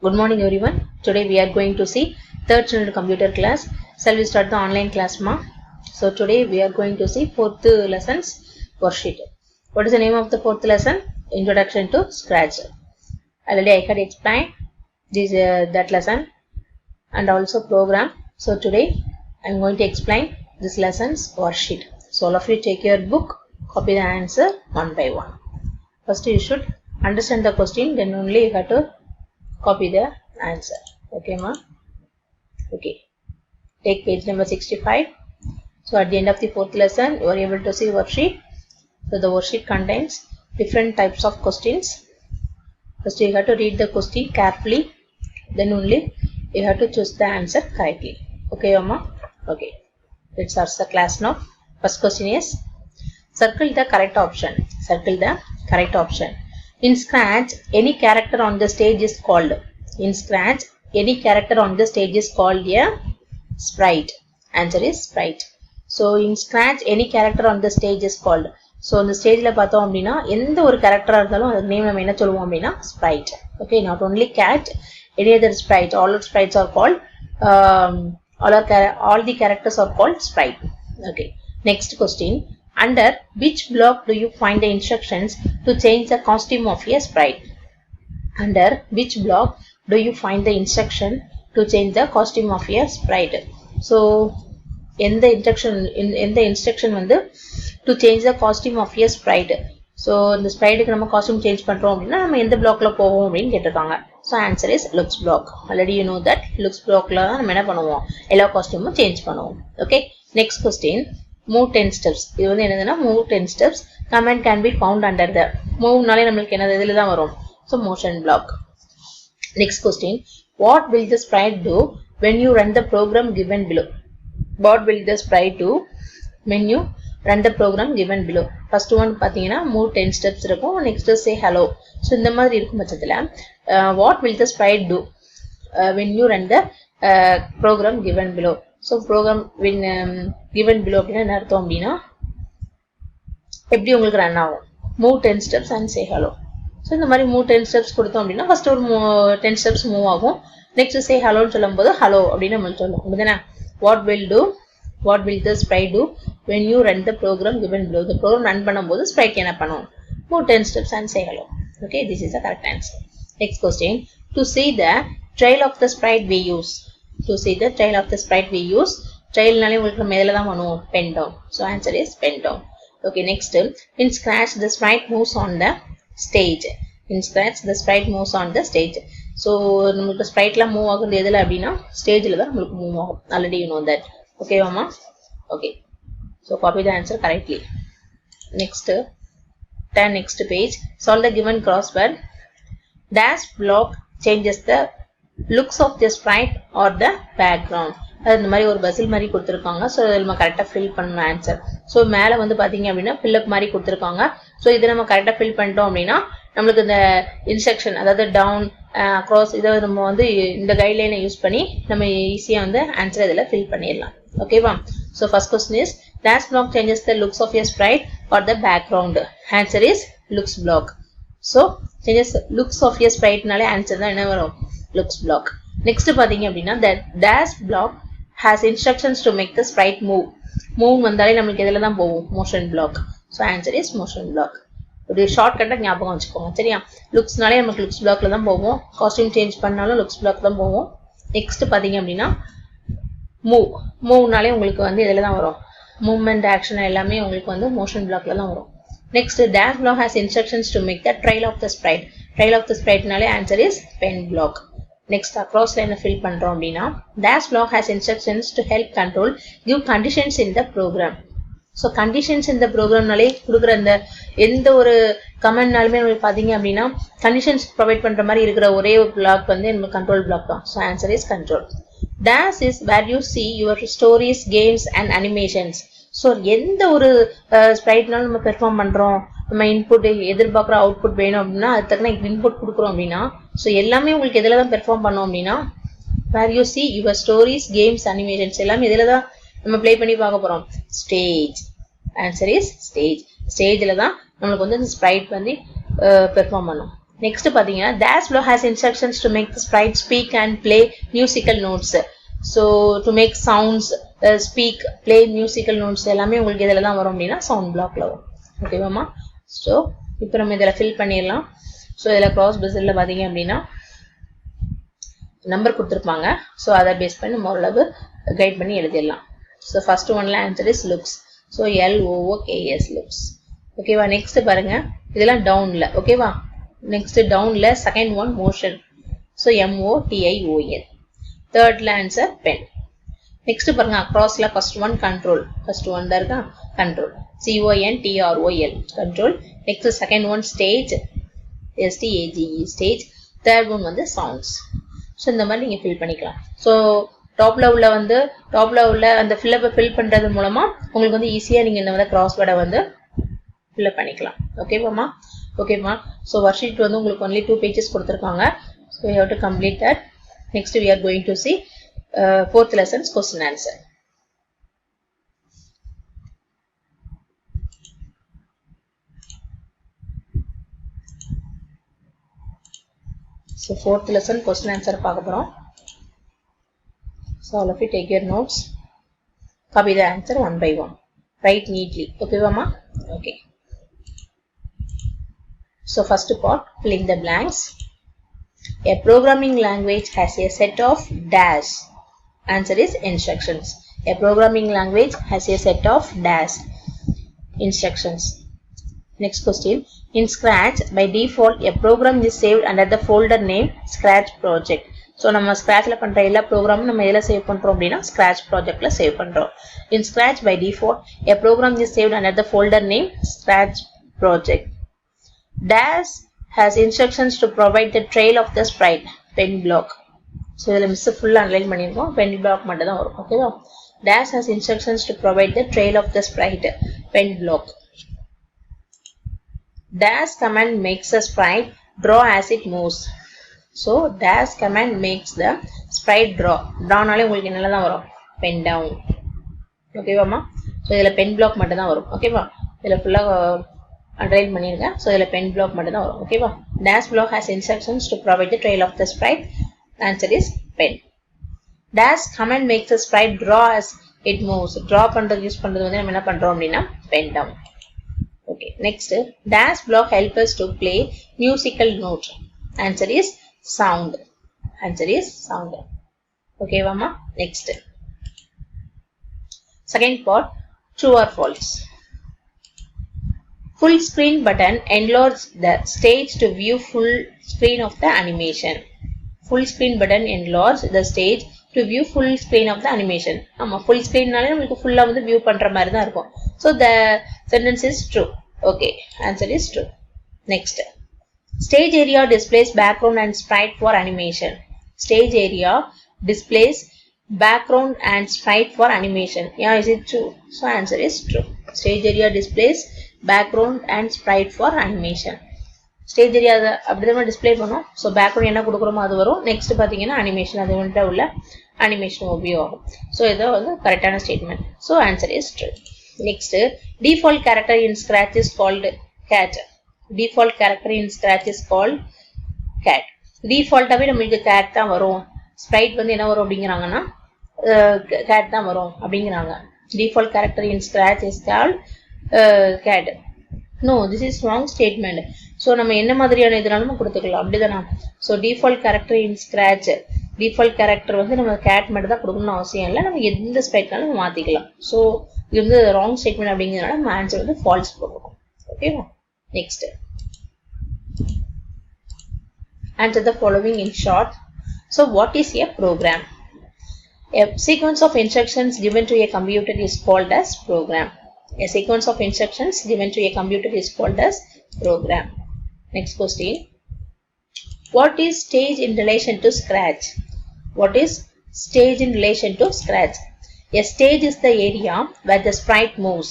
Good morning everyone. Today we are going to see third standard computer class. Shall we start the online class ma? So today we are going to see fourth lessons worksheet. What is the name of the fourth lesson? Introduction to Scratch. Already I had explained this that lesson and also program. So today I am going to explain this lesson's worksheet. So all of you take your book, copy the answer one by one. First you should understand the question, then only you have to copy the answer. Okay ma? Okay. Take page number 65. So at the end of the fourth lesson you are able to see worksheet. So the worksheet contains different types of questions. First you have to read the question carefully, then only you have to choose the answer correctly. Okay ma? Okay. Let's start the class now. First question is, circle the correct option. Circle the correct option. In Scratch, any character on the stage is called. In Scratch, any character on the stage is called a sprite. Answer is sprite. So in Scratch, any character on the stage is called. So on the stage la pathom appadina endha oru character irundhalum adukku name nama enna solluvom appadina sprite. Okay, not only cat, any other sprite, all sprites are called all the characters are called sprite. Okay, next question. Under which block do you find the instructions to change the costume of a sprite? Under which block do you find the instruction to change the costume of a sprite? So in the instruction வந்து to change the costume of a sprite. So இந்த spriteக்கு நம்ம costume change பண்றோம் அப்படின்னா நம்ம எந்த blockல போவோம் அப்படின்னு கேட்டிருக்காங்க. So answer is looks block. Already you know that looks blockல தான் நம்ம என்ன பண்ணுவோம், எல்லா costume change பண்ணுவோம். Okay, next question. Move 10 steps. இது வந்து என்னதுன்னா move 10 steps. Command can be found under the move நாலே நம்மளுக்கு என்னது இதில தான் வரும். So motion block. Next question. What will the sprite do when you run the program given below? What will the sprite do when you run the program given below? First one பாத்தீங்கன்னா move 10 steps இருக்கும். Next say hello. So இந்த மாதிரி இருக்கும் பட்சத்துல what will the sprite do when you run the program given below? So program when given below அப்படின்னா என்ன அர்த்தம் அப்படின்னா எப்படி உங்களுக்கு ரன் ஆகும், move 10 steps and say hello. So இந்த மாதிரி move 10 steps கொடுத்தோம் அப்படின்னா ஃபர்ஸ்ட் ஒரு 10 steps மூவ் ஆகும். நெக்ஸ்ட் say helloன்னு சொல்லும் போது hello அப்படின்னு நம்ம சொல்லுவோம். அப்படிதானே? what will the sprite do when you run the program given below? The program run பண்ணும்போது sprite என்ன பண்ணும்? move 10 steps and say hello. Okay, this is the correct answer. Next question. To see the trail of the sprite we use. To see the trail of the sprite we use. Trail நாலே உங்களுக்கு நம்ம எதில தான் பண்ணுவோம், pen down. So answer is pen down. Okay, next. In Scratch the sprite moves on the stage. In Scratch the sprite moves on the stage. So நமக்கு spriteலாம் move ஆகுறது எதில அப்படின்னா ஸ்டேஜ்ல தான் நமக்கு மூவ் ஆகும். Already you know that. Okay மாமா? Okay. So copy the answer correctly. Next. Turn next page. Solve the given crossword. Dash block changes the looks of the sprite or the background. அது இந்த மாதிரி ஒரு பசில் மாதிரி கொடுத்துருக்காங்க. So இதில் நம்ம கரெக்டாக ஃபில் பண்ணணும் ஆன்சர். ஸோ மேலே வந்து பார்த்தீங்க அப்படின்னா ஃபில்அப் மாதிரி கொடுத்துருக்காங்க. ஸோ இதை நம்ம கரெக்டாக ஃபில் பண்ணிட்டோம் அப்படின்னா நம்மளுக்கு இந்த இன்ஸ்ட்ரக்ஷன், அதாவது டவுன் க்ராஸ், இதை நம்ம வந்து இந்த கைட்லைனை யூஸ் பண்ணி நம்ம ஈஸியாக வந்து ஆன்சர் இதில் ஃபில் பண்ணிடலாம். ஓகேவா? So first question is, dash block changes the looks of your sprite or the background? Answer is looks block. So changes looks of your ஸ்ப்ரைட்னாலே ஆன்சர் தான் என்ன வரும், லுக்ஸ் பிளாக். நெக்ஸ்ட் பார்த்தீங்க அப்படின்னா the dash block has instructions to make the sprite move. Move வந்தாலே நம்மளுக்கு எதில் தான் போகும், motion block. So answer is motion block. ஒரு ஷார்ட்கட்டாக ஞாபகம் வச்சுக்கோங்க, சரியா? லுக்ஸ்னாலே நமக்கு லுக்ஸ் பிளாக்ல தான் போவோம். காஸ்டியூம் சேஞ்ச் பண்ணாலும் லுக்ஸ் பிளாக் தான் போவோம். நெக்ஸ்ட் பார்த்தீங்க அப்படின்னா மூவ்னாலே உங்களுக்கு வந்து இதில் தான் வரும், மூவ்மெண்ட் ஆக்ஷன் எல்லாமே உங்களுக்கு வந்து மோஷன் பிளாக்ல தான் வரும். Next, dash block has instructions to make the trail of the sprite. Trail of the sprite நாலே answer is pen block. Next, across line fill பண்றோம் அப்படின்னா dash block has instructions to help control give conditions in the program. So conditions in the program நாலே கொடுக்குற அந்த எந்த ஒரு கமெண்ட்னாலுமே உங்களுக்கு பார்த்தீங்க அப்படின்னா கண்டிஷன்ஸ் ப்ரொவைட் பண்ற மாதிரி இருக்கிற ஒரே ஒரு பிளாக் வந்து நம்ம கண்ட்ரோல் பிளாக் தான். So answer is control. Dash is where you see your stories, games and animations. So எந்த ஒரு ஸ்ப்ரைட்னாலும் நம்ம பெர்ஃபார்ம் பண்ணுறோம், நம்ம இன்புட் எதிர்பார்க்குற அவுட்புட் வேணும் அப்படின்னா அது தக்கன இன்புட் கொடுக்குறோம் அப்படின்னா ஸோ எல்லாமே உங்களுக்கு எதில் தான் பெர்ஃபார்ம் பண்ணோம் அப்படின்னா where you see your stories, games, animations எல்லாமே இதில் தான் நம்ம ப்ளே பண்ணி பார்க்க போகிறோம். ஸ்டேஜ். Answer is stage. ஸ்டேஜில் தான் நம்மளுக்கு வந்து இந்த ஸ்ப்ரைட் வந்து பெர்ஃபார்ம் பண்ணும். Next பாத்தீங்கன்னா dash block has instructions to make the sprite speak and play musical notes. So to make sounds, speak, play musical notes எல்லாமே உங்களுக்கு இதெல்லாம் தான் வரும் அப்படின்னா sound blockல வரும். ஓகேவாமா? So இப்போ நம்ம இதெல்லாம் fill பண்ணிடலாம். So இதெல்லாம் cross bezelல பாத்தீங்க அப்படின்னா நம்பர் கொடுத்துருப்பாங்க. ஸோ அதை பேஸ் பண்ணி நம்ம ஓரளவு கைட் பண்ணி எழுதிடலாம். ஸோ ஃபர்ஸ்ட் ஒன்ல answer is looks. So LOOKS looks. ஓகேவா? நெக்ஸ்ட் பாருங்க இதெல்லாம் டவுன்ல. ஓகேவா? நெக்ஸ்ட் டவுன்ல second one motion. So MOTION. தேர்ட்ல ஆன்சர் பென். நெக்ஸ்ட் பாருங்க அக்ராஸ்ல first one control. First one தான் இருக்கா control. CONTROL control. Next second one stage. STAGE stage. Third one வந்து சவுண்ட்ஸ். ஸோ இந்த மாதிரி நீங்கள் ஃபில் பண்ணிக்கலாம். ஸோ டாப்ல உள்ள அந்த ஃபில்லப்பை ஃபில் பண்ணுறது மூலமாக உங்களுக்கு வந்து ஈஸியாக நீங்கள் இந்த மாதிரி கிராஸ்வேர்டை வந்து ஃபில்லப் பண்ணிக்கலாம். ஓகேவாம்மா? ஓகேம்மா. ஸோ ஒர்க் ஷீட் வந்து உங்களுக்கு ஒன்லி 2 pages கொடுத்துருக்காங்க. So you have to complete that. Next we are going to see 4th lessons question answer. So 4th lesson question answer பார்க்க போறோம். So all of you take your notes. Copy the answer one by one. Write neatly. Okay, Vama? Okay. So first part, filling the blanks. A programming language has a set of dash. Answer is instructions. A programming language has a set of dash instructions. Next question. In Scratch, by default, a program is saved under the folder name Scratch Project. So, நம்ம Scratchல பண்ற எல்லா ப்ரோக்ராமும் நம்ம எதில் save பண்றோம் அப்படின்னா Scratch Projectல save பண்றோம். In Scratch, by default, a program is saved under the folder name Scratch Project. Dash has instructions to provide the trail of the sprite. Pen block. So, இதில் miss full அன்லைன் பண்ணியிருக்கோம். Pen block மட்டும் தான் வரும். ஓகேவா? Dash has instructions to provide the trail of the sprite. Pen block. Dash command makes the sprite draw as it moves. So dash command makes the sprite draw. Drawனாலே உங்களுக்கு என்னெல்லாம் தான் வரும்? Pen down. ஓகேவாமா? So இதில் pen black மட்டும் தான் வரும். ஓகேவா? இதில் ஃபுல்லாக அண்டர்லைன் பண்ணியிருக்கேன். ஸோ இதில் பென் பிளாக் மட்டும் தான் வரும். ஓகேவா? Dash block has instructions to provide the trail of the sprite. Answer is pen. Dash command makes the sprite draw as it moves. Draw பண்ணுறது யூஸ் பண்ணுறது வந்து நம்ம என்ன பண்ணுறோம் அப்படின்னா pen down. Okay, next, dash block helps us to play musical note. Answer is sound. Answer is sound. Okay, Vama. Next. Second part, true or false. Full screen button enlarges the stage to view full screen of the animation. Full screen button enlarges the stage to view full screen of the animation. Full screen நாலே நமக்கு ஃபுல்லா வந்து view பண்ற மாதிரி தான் இருக்கும். So the sentence is true. Okay, answer is true. Next, stage area displays background and sprite for animation. Stage area displays background and sprite for animation. Yeah, is it true? So answer is true. Stage area displays background and sprite for animation. Stage area அப்படிதான் display பண்ணும். So background என்ன கொடுக்குறோமோ அது வரும். Next பார்த்தீங்கன்னா animation அது வந்துட்டு உள்ள அனிமேஷன் ஒபியோ ஆகும். ஸோ இதை வந்து கரெக்டான statement. So answer is true. Next, default character in Scratch is called cat. Default character in Scratch is called cat. Default-ஆவே நமக்கு cat தான் வரும். Sprite வந்து என்ன வரும் அப்படிங்கிறாங்கன்னா cat தான் வரும் அப்படிங்கிறாங்க. Default character in Scratch is called cat. No, this is wrong statement. So நம்ம என்ன மாதிரியான இதனாலும் கொடுத்துக்கலாம். அப்படிதானா? So default character in Scratch, default character வந்து நம்ம cat மட்டும் தான் கொடுக்கணும்னு அவசியம் இல்லை. நம்ம எந்த ஸ்ப்ரைட்னாலும் நம்ம மாத்திக்கலாம். So இது வந்து ராங் ஸ்டேட்மெண்ட் அப்படிங்கிறதுனால நம்ம ஆன்சர் வந்து ஃபால்ஸ் போடுவோம். ஓகேவா? Next, answer the following in short. So what is a program? A sequence of instructions given to a computer is called as program. A sequence of instructions given to a computer is called as program. Next question. What is stage in relation to Scratch? What is stage in relation to Scratch? A stage is the area where the sprite moves.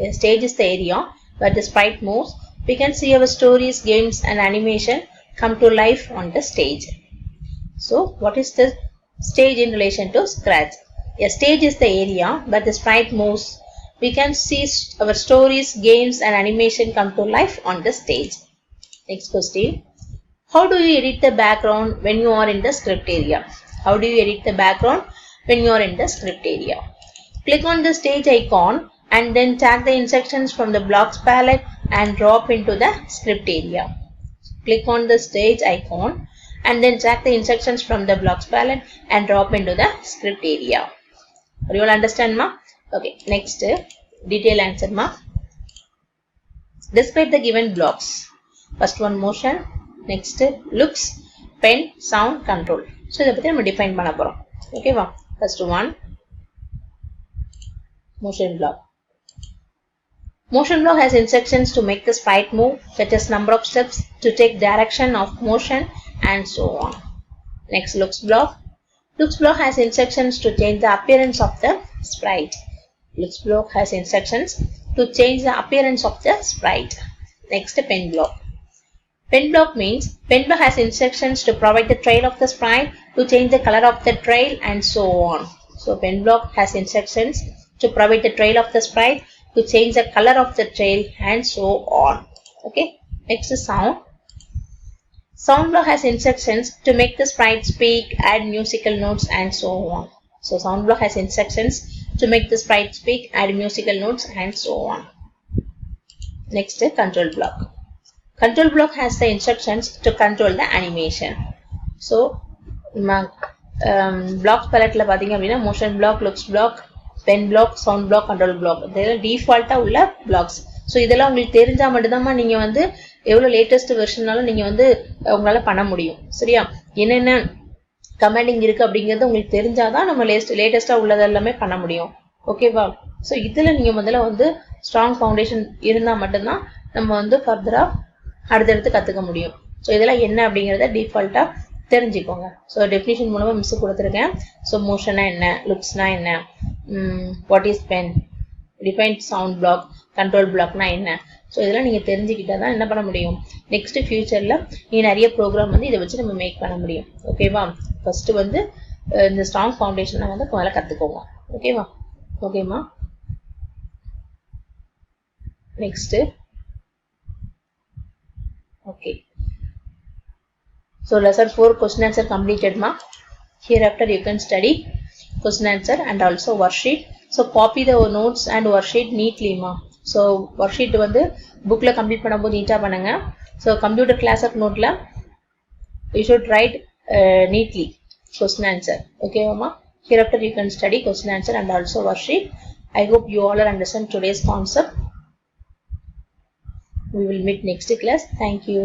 A stage is the area where the sprite moves. We can see our stories, games and animation come to life on the stage. So, what is the stage in relation to Scratch? A stage is the area where the sprite moves. We can see our stories, games and animation come to life on the stage. Next question. How do you edit the background when you are in the script area? How do you edit the background when you are in the script area? Click on the stage icon and then tag the instructions from the blocks palette and drop into the script area. Click on the stage icon and then tag the instructions from the blocks palette and drop into the script area. Are you all understand, ma? Okay, next detail answer, ma. Describe the given blocks. First one motion, next looks, pen, sound, control. So இத பத்தி நம்ம define பண்ண போறோம். Okay வா? First one motion block. Motion block has instructions to make the sprite move, such as number of steps, to take direction of motion, and so on. Next, looks block. Looks block has instructions to change the appearance of the sprite. Looks block has instructions to change the appearance of the sprite. Next, pen block. Pen block means pen block has instructions to provide the trail of the sprite, to change the color of the trail, and so on. So pen block has instructions to provide the trail of the sprite, to change the color of the trail, and so on. Okay. Next is sound. Sound block has instructions to make the sprite speak, add musical notes, and so on. So sound block has instructions to make the sprite speak, add musical notes, and so on. Next is control block. Control block has the instructions to control the animation. So blocks palette la pathinga appadina motion block, looks block, pen block, sound block, control block. இதெல்லாம் டிஃபால்ட்டா உள்ள blocks. So இதெல்லாம் உங்களுக்கு தெரிஞ்சா மட்டும்தான் நீங்க வந்து எவ்வளவு latest வெர்ஷனாலும் நீங்க வந்து உங்களால பண்ண முடியும். சரியா? என்னென்ன கமாண்டிங் இருக்கு அப்படிங்கறது உங்களுக்கு தெரிஞ்சாதான் நம்ம லேட்டஸ்டா உள்ளது எல்லாமே பண்ண முடியும். ஓகேவா? சோ இதுல நீங்க முதல்ல வந்து ஸ்ட்ராங் ஃபவுண்டேஷன் இருந்தா மட்டும்தான் நம்ம வந்து ஃபர்தரா அடுத்தடுத்து கத்துக்க முடியும். சோ இதெல்லாம் என்ன அப்படிங்கறத டிஃபால்ட்டா தெரிஞ்சுக்கோங்க. சோ டெஃபினிஷன் மூலமா மிஸ் கொடுத்திருக்கேன். சோ மோஷனா என்ன, லுக்ஸ்னா என்ன, what is pen, define sound block, control பிளாக்னா என்ன. சோ இதெல்லாம் நீங்க தெரிஞ்சுக்கிட்டா தான் என்ன பண்ண முடியும், நெக்ஸ்ட் ஃபியூச்சர்ல நீங்க நிறைய ப்ரோக்ராம் வந்து இதை வச்சு நம்ம மேக் பண்ண முடியும். ஓகேவா? ஃபர்ஸ்ட் வந்து இந்த ஸ்ட்ராங் ஃபவுண்டேஷனை வந்து முதல்ல கத்துக்கோங்க. ஓகேவா? ஓகேமா? Next okay. So lesson 4 question answer completed, ma. Hereafter you can study question answer and also worksheet. So copy the notes and worksheet neatly, ma. So worksheet வந்து bookல complete பண்ணும்போது நீட்டா பண்ணுங்க. So computer class of note la you should write neatly question answer. Okay, ma. Hereafter you can study question answer and also worksheet. I hope you all understand today's concept. We will meet next class. Thank you.